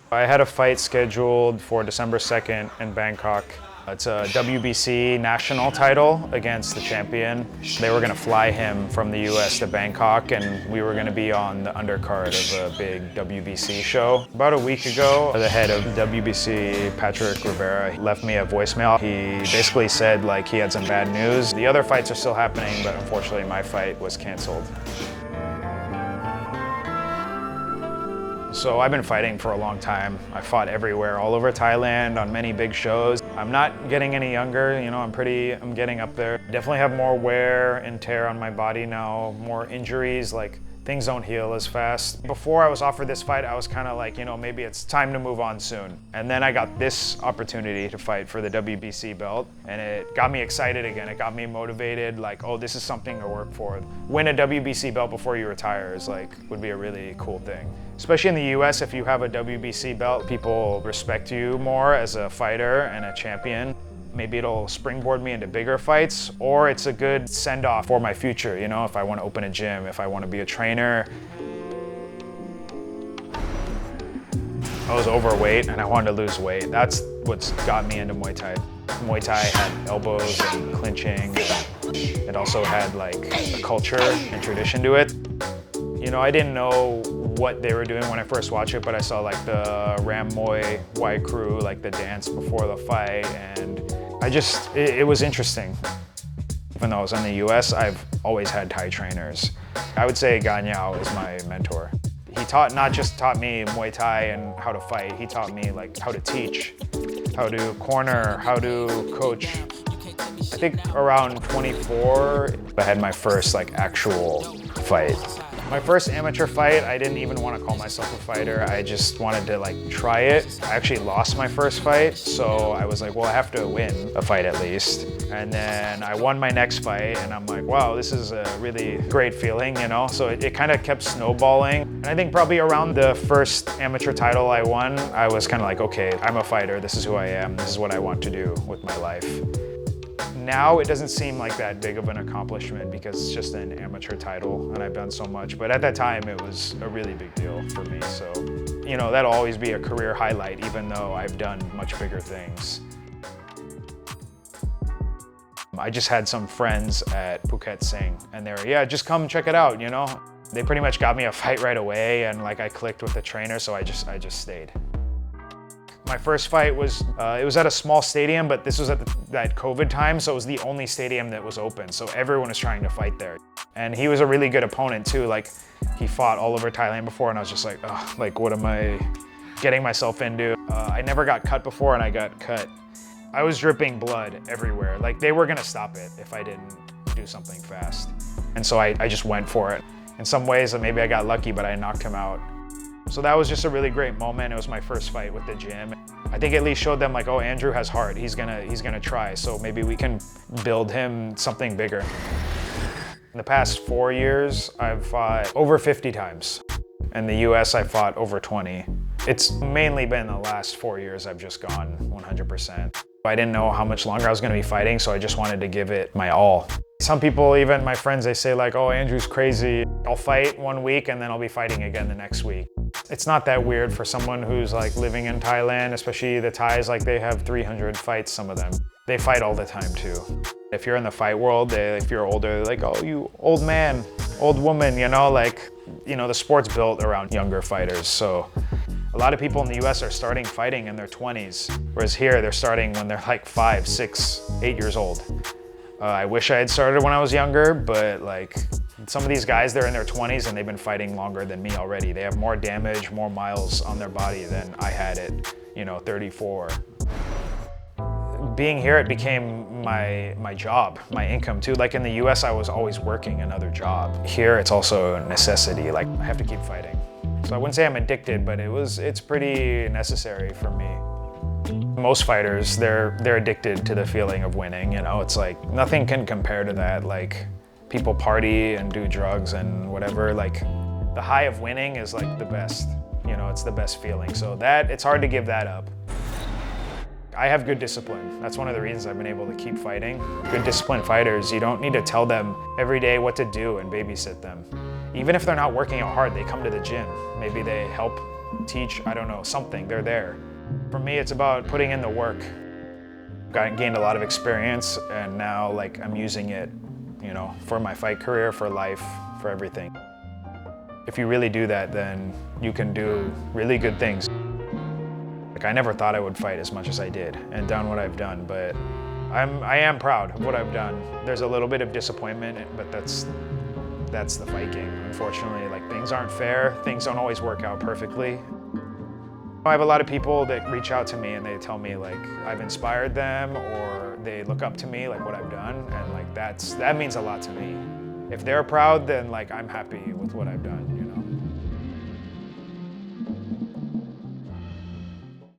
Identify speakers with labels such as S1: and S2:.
S1: I had a fight scheduled for December 2nd in Bangkok. It's a WBC national title against the champion. They were going to fly him from the US to Bangkok, and we were going to be on the undercard of a big WBC show. About a week ago, the head of WBC, Patrick Rivera, left me a voicemail. He basically said like he had some bad news. The other fights are still happening, but unfortunately my fight was canceled. So I've been fighting for a long time. I fought everywhere, all over Thailand, on many big shows. I'm not getting any younger, you know, I'm getting up there. Definitely have more wear and tear on my body now, more injuries, like things don't heal as fast. Before I was offered this fight, I was kind of like, you know, maybe it's time to move on soon. And then I got this opportunity to fight for the WBC belt, and it got me excited again. It got me motivated, like, oh, this is something to work for. Win a WBC belt before you retire is like, would be a really cool thing. Especially in the US, if you have a WBC belt, people respect you more as a fighter and a champion. Maybe it'll springboard me into bigger fights, or it's a good send-off for my future, you know, if I want to open a gym, if I want to be a trainer. I was overweight and I wanted to lose weight. That's what's got me into Muay Thai. Muay Thai had elbows and clinching. It also had like a culture and tradition to it. You know, I didn't know what they were doing when I first watched it, but I saw like the Ram Muay Y crew, like the dance before the fight, and it was interesting. Even though I was in the US, I've always had Thai trainers. I would say Ganyao is my mentor. He not just taught me Muay Thai and how to fight, he taught me like how to teach, how to corner, how to coach. I think around 24, I had my first like actual fight. My first amateur fight, I didn't even want to call myself a fighter. I just wanted to like try it. I actually lost my first fight, so I was like, well, I have to win a fight at least. And then I won my next fight, and I'm like, wow, this is a really great feeling, you know? So it kind of kept snowballing. And I think probably around the first amateur title I won, I was kind of like, okay, I'm a fighter. This is who I am. This is what I want to do with my life. Now it doesn't seem like that big of an accomplishment because it's just an amateur title and I've done so much. But at that time, it was a really big deal for me. So, you know, that'll always be a career highlight, even though I've done much bigger things. I just had some friends at Phuket Sing, and they were, yeah, just come check it out, you know? They pretty much got me a fight right away, and like I clicked with the trainer, so I just stayed. My first fight was, it was at a small stadium, but this was at that COVID time, so it was the only stadium that was open, so everyone was trying to fight there. And he was a really good opponent too, like he fought all over Thailand before, and I was just like, oh, like what am I getting myself into? I never got cut before, and I got cut. I was dripping blood everywhere. Like they were gonna stop it if I didn't do something fast. And so I just went for it. In some ways, maybe I got lucky, but I knocked him out. So that was just a really great moment. It was my first fight with the gym. I think at least showed them like, oh, Andrew has heart. He's gonna try. So maybe we can build him something bigger. In the past 4 years, I've fought over 50 times. In the US, I fought over 20. It's mainly been the last 4 years I've just gone 100%. I didn't know how much longer I was gonna be fighting, so I just wanted to give it my all. Some people, even my friends, they say like, oh, Andrew's crazy. I'll fight 1 week and then I'll be fighting again the next week. It's not that weird for someone who's like living in Thailand, especially the Thais, like they have 300 fights, some of them. They fight all the time too. If you're in the fight world, if you're older, they're like, oh, you old man, old woman, you know, like, you know, the sport's built around younger fighters. So a lot of people in the US are starting fighting in their 20s, whereas here they're starting when they're like 5, 6, 8 years old. I wish I had started when I was younger, but like some of these guys, they're in their 20s and they've been fighting longer than me already. They have more damage, more miles on their body than I had at, you know, 34. Being here, it became my job, my income too. Like in the US, I was always working another job. Here, it's also a necessity. Like I have to keep fighting. So I wouldn't say I'm addicted, but it's pretty necessary for me. Most fighters, they're addicted to the feeling of winning, you know? It's like, nothing can compare to that. Like, people party and do drugs and whatever. Like, the high of winning is like the best, you know, it's the best feeling. So it's hard to give that up. I have good discipline. That's one of the reasons I've been able to keep fighting. Good disciplined fighters, you don't need to tell them every day what to do and babysit them. Even if they're not working out hard, they come to the gym. Maybe they help teach, I don't know, something, they're there. For me, it's about putting in the work. Gained a lot of experience, and now like I'm using it, you know, for my fight career, for life, for everything. If you really do that, then you can do really good things. Like I never thought I would fight as much as I did and done what I've done, but I am proud of what I've done. There's a little bit of disappointment, but that's the fight game. Unfortunately, like things aren't fair. Things don't always work out perfectly. I have a lot of people that reach out to me and they tell me like I've inspired them, or they look up to me, like what I've done, and like that means a lot to me. If they're proud, then like I'm happy with what I've done, you know.